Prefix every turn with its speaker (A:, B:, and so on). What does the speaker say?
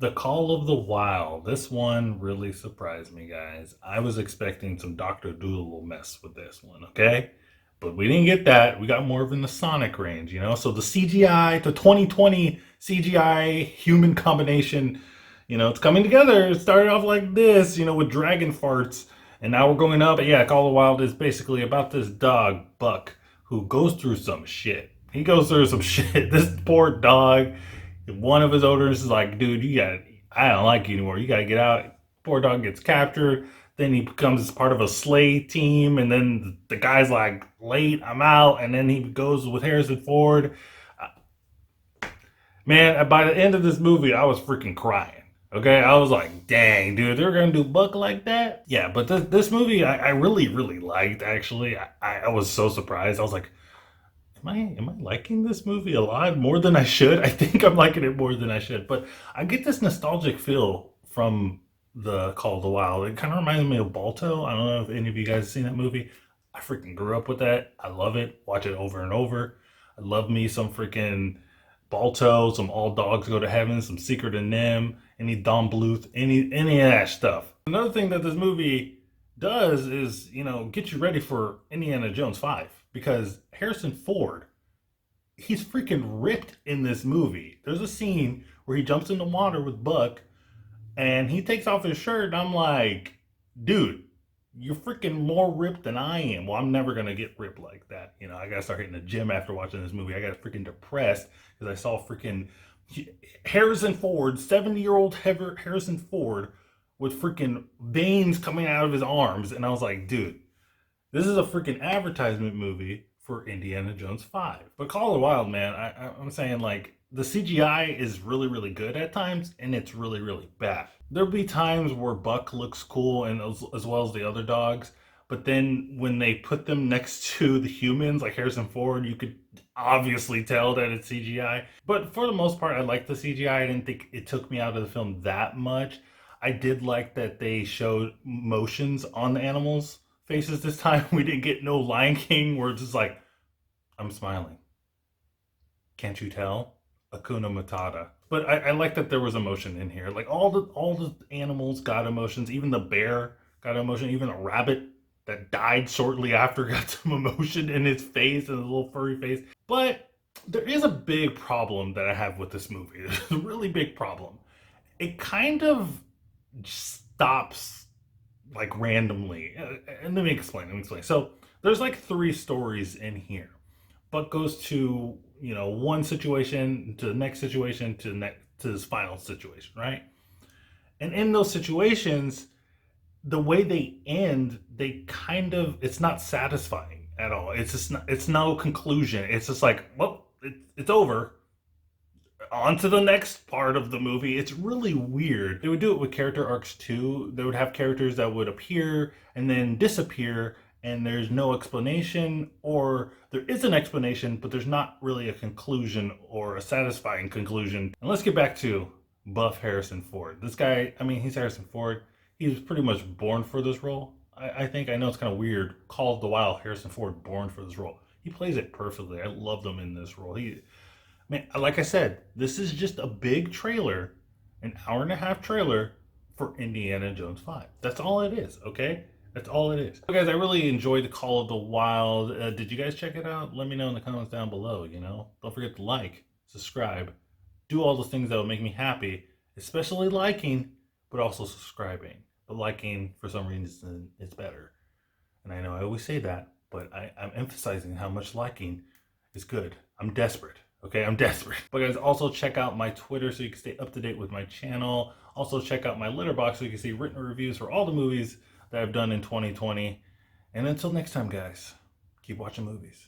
A: The Call of the Wild. This one really surprised me, guys. I was expecting some Dr. Doolittle mess with this one, okay? But we didn't get that. We got more of in the Sonic range, you know? So the CGI, the 2020 CGI human combination, it's coming together. It started off like this, with dragon farts. And now we're going up. But yeah, Call of the Wild is basically about this dog, Buck, who goes through some shit. He goes through some shit. This poor dog, one of his owners is like, dude, I don't like you anymore. You got to get out. Poor dog gets captured. Then he becomes part of a sleigh team. And then the guy's like, late, I'm out. And then he goes with Harrison Ford. Man, by the end of this movie, I was freaking crying. Okay, I was like, dang, dude, they're gonna do Buck like that? Yeah, but this movie I really, really liked, actually. I was so surprised. I was like, am I liking this movie a lot more than I should? I think I'm liking it more than I should. But I get this nostalgic feel from the Call of the Wild. It kind of reminds me of Balto. I don't know if any of you guys have seen that movie. I freaking grew up with that. I love it. Watch it over and over. I love me some freaking Balto, some All Dogs Go to Heaven, some Secret of Nim, any Don Bluth, any of that stuff. Another thing that this movie does is, get you ready for Indiana Jones 5 because Harrison Ford, he's freaking ripped in this movie. There's a scene where he jumps in the water with Buck and he takes off his shirt and I'm like, dude, you're freaking more ripped than I am. Well, I'm never gonna get ripped like that. I gotta start hitting the gym after watching this movie. I got freaking depressed because I saw freaking Harrison Ford, 70-year-old Harrison Ford, with freaking veins coming out of his arms, and I was like, dude, this is a freaking advertisement movie for Indiana Jones 5. But Call of the Wild, man, I'm saying, like, the CGI is really, really good at times, and it's really, really bad. There'll be times where Buck looks cool, and as well as the other dogs, but then when they put them next to the humans, like Harrison Ford, you could obviously tell that it's CGI. But for the most part, I like the CGI. I didn't think it took me out of the film that much. I did like that they showed motions on the animals' faces this time. We didn't get no Lion King where it's just like, I'm smiling. Can't you tell? Akuna Matata. But I like that there was emotion in here. Like all the animals got emotions. Even the bear got emotion. Even a rabbit that died shortly after got some emotion in his face and his little furry face. But there is a big problem that I have with this movie. There's a really big problem. It kind of stops like randomly. And let me explain. So there's like three stories in here. Buck goes to, one situation to the next situation to his final situation, right? And in those situations, the way they end, they kind of it's not satisfying at all. It's just not, it's no conclusion. It's just like, well, it's over, on to the next part of the movie. It's really weird. They would do it with character arcs too. They would have characters that would appear and then disappear, and there's no explanation, or there is an explanation, but there's not really a conclusion or a satisfying conclusion. And let's get back to buff Harrison Ford. This guy, I mean, he's Harrison Ford. He was pretty much born for this role. I know it's kind of weird. Call of the Wild, Harrison Ford, born for this role. He plays it perfectly. I love him in this role. Man, like I said, this is just a big trailer, an hour and a half trailer for Indiana Jones 5. That's all it is, okay? That's all it is. So guys, I really enjoyed the Call of the Wild. Did you guys check it out? Let me know in the comments down below. Don't forget to like, subscribe, do all the things that will make me happy, especially liking, but also subscribing. But liking, for some reason, is better. And I know I always say that, but I'm emphasizing how much liking is good. I'm desperate. Okay, I'm desperate. But guys, also check out my Twitter so you can stay up to date with my channel. Also check out my Letterboxd so you can see written reviews for all the movies that I've done in 2020. And until next time, guys, keep watching movies.